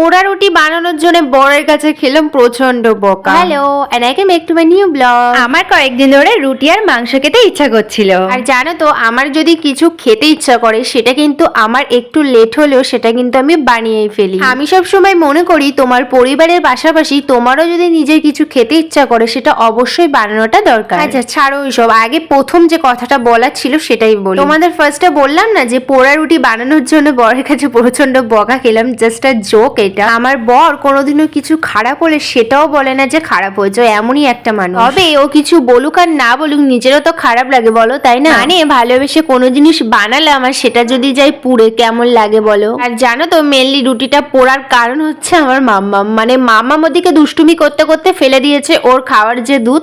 পোড়া রুটি বানানোর জন্য বরের কাছে খেলাম প্রচন্ড বকা। Hello and welcome back to my new blog. আমার কয়েকদিন ধরে রুটি আর মাংস খেতে ইচ্ছা করছিল, আর জানো তো আমার যদি কিছু খেতে ইচ্ছা করে সেটা কিন্তু আমার একটু লেট হলেও সেটা কিন্তু আমি বানিয়েই ফেলি। আমি সব সময় মনে করি তোমার পরিবারের পাশাপাশি তোমারও যদি নিজের কিছু খেতে ইচ্ছা করে সেটা অবশ্যই বানানোটা দরকার। আচ্ছা ছাড়ো ওইসব, আগে প্রথম যে কথাটা বলার ছিল সেটাই বলি। তোমাদের ফার্স্টে বললাম না যে পোড়া রুটি বানানোর জন্য বরের কাছে প্রচন্ড বকা খেলাম, জাস্ট আ জোক এটা। আমার বর কোনোদিনও কিছু খারাপ হলে সেটাও বলে না যে খারাপ হয়েছে, এমনই একটা মানুষ। তবে ও কিছু বলুক আর না বলুক নিজেরও তো খারাপ লাগে বলো, তাই না? মানে ভালোবেসে কোনো জিনিস বানালাম আর সেটা যদি যাই পুড়ে কেমন লাগে বলো। আর জানো তো মেনলি রুটিটা পোড়ার কারণ হচ্ছে আমার মাম্মাম। মানে মাম্মাম ওদিকে দুষ্টুমি করতে করতে ফেলে দিয়েছে ওর খাওয়ার যে দুধ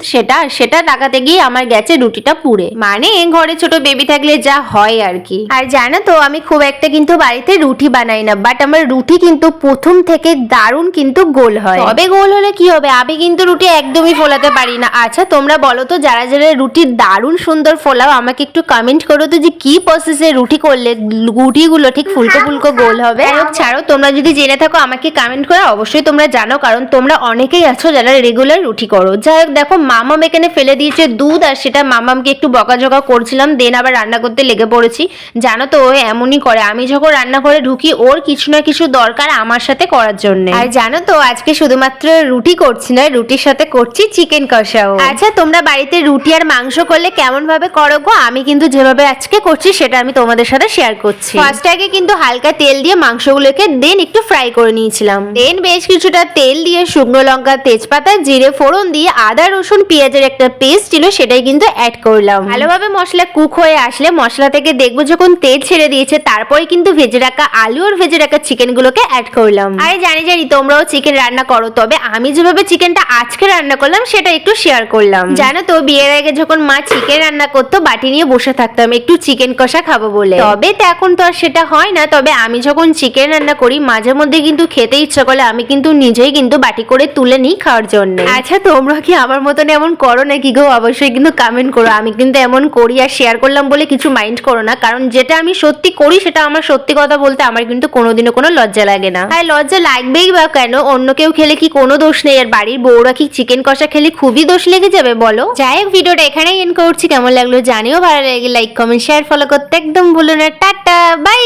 সেটা লাগাতে গিয়ে আমার গেছে রুটিটা পুড়ে। মানে ঘরে ছোট বেবি থাকলে যা হয় আর কি। আর জানো তো আমি খুব একটা কিন্তু বাড়িতে রুটি বানাই না, বাট আমার রুটি কিন্তু প্রথম থেকে দারুণ কিন্তু গোল হয়। তবে গোল হলে কি হবে, আমি কিন্তু রুটি একদমই ফোলাতে পারি না। আচ্ছা তোমরা বলো তো যারা যারা রুটি দারুণ সুন্দর ফোলাও আমাকে একটু কমেন্ট করো তো যে কি প্রসেসে রুটি করলে রুটিগুলো ঠিক ফুলকো ফুলকো গোল হবে। ছাড়ো, তোমরা যদি জেনে থাকো আমাকে কমেন্ট করো, অবশ্যই তোমরা জানো কারণ তোমরা অনেকেই আছো যারা রেগুলার রুটি করো। যাই হোক দেখো মামাম এখানে ফেলে দিয়েছে দুধ, আর সেটা মামামকে একটু বকাঝকা করছিলাম, দেন আবার রান্না করতে লেগে পড়েছি। জানো তো ও এমনই করে, আমি যখন রান্না করে ঢুকি ওর কিছু না কিছু দরকার আমার সাথে করার জন্য। আর জানো তো আজকে শুধুমাত্র রুটি করছি না, রুটির সাথে করছি চিকেন কষাও। আচ্ছা তোমরা বাড়িতে রুটি আর মাংস করলে কেমন ভাবে করো গো? আমি কিন্তু যেভাবে আজকে করছি সেটা আমি তোমাদের সাথে শেয়ার করছি। ফার্স্ট আগে কিন্তু হালকা তেল দিয়ে মাংসগুলোকে দেন একটু ফ্রাই করে নিয়েছিলাম, দেন বেশ কিছুটা তেল দিয়ে শুকনো লঙ্কা তেজপাতা জিরে ফোড়ন দিয়ে আদা রসুন পেঁয়াজের একটা পেস্ট ছিল সেটাই কিন্তু অ্যাড করলাম। ভালোভাবে মশলা কুক হয়ে আসলে মশলা থেকে দেখবো যখন তেল ছেড়ে দিয়েছে তারপরে কিন্তু ভেজে রাখা আলু আর ভেজে রাখা চিকেন গুলোকে অ্যাড করলাম। আরে জানি তোমরাও চিকেন রান্না করো, তবে আমি যেভাবে চিকেনটা আজকে রান্না করলাম সেটা একটু শেয়ার করলাম। জানো তো বিয়ের আগে যখন মা চিকেন রান্না করতো বাটি নিয়ে বসে থাকতাম একটু চিকেন কষা খাবো বলে, তবে তো এখন তো আর সেটা হয় না। তবে আমি যখন চিকেন রান্না করি মাঝে মধ্যে কিন্তু খেতে ইচ্ছা করলে আমি কিন্তু নিজেই কিন্তু বাটি করে তুলে নিই খাওয়ার জন্য। আচ্ছা তোমরা কি আমার মতন এমন করো নাকি গো? অবশ্যই কিন্তু কমেন্ট করো। আমি কিন্তু এমন করি আর শেয়ার করলাম বলে কিছু মাইন্ড করো না, কারণ যেটা আমি সত্যি করি সেটা আমার সত্যি কথা বলতে আমার কিন্তু কোনোদিনও কোনো লজ্জা লাগে না। আর লজ্জা লাগবেই বা কেন? অন্য কেউ খেলে কি কোনো দোষ নেই, আর বাড়ির বউরা কি চিকেন কষা খেলে খুবই দোষ লেগে যাবে বলো? যাই হোক ভিডিওটা এখানেই এন্ড করছি, কেমন লাগলো জানিও, ভালো লাগে লাইক কমেন্ট শেয়ার ফলো করতে একদম ভুলো না। Tata bye.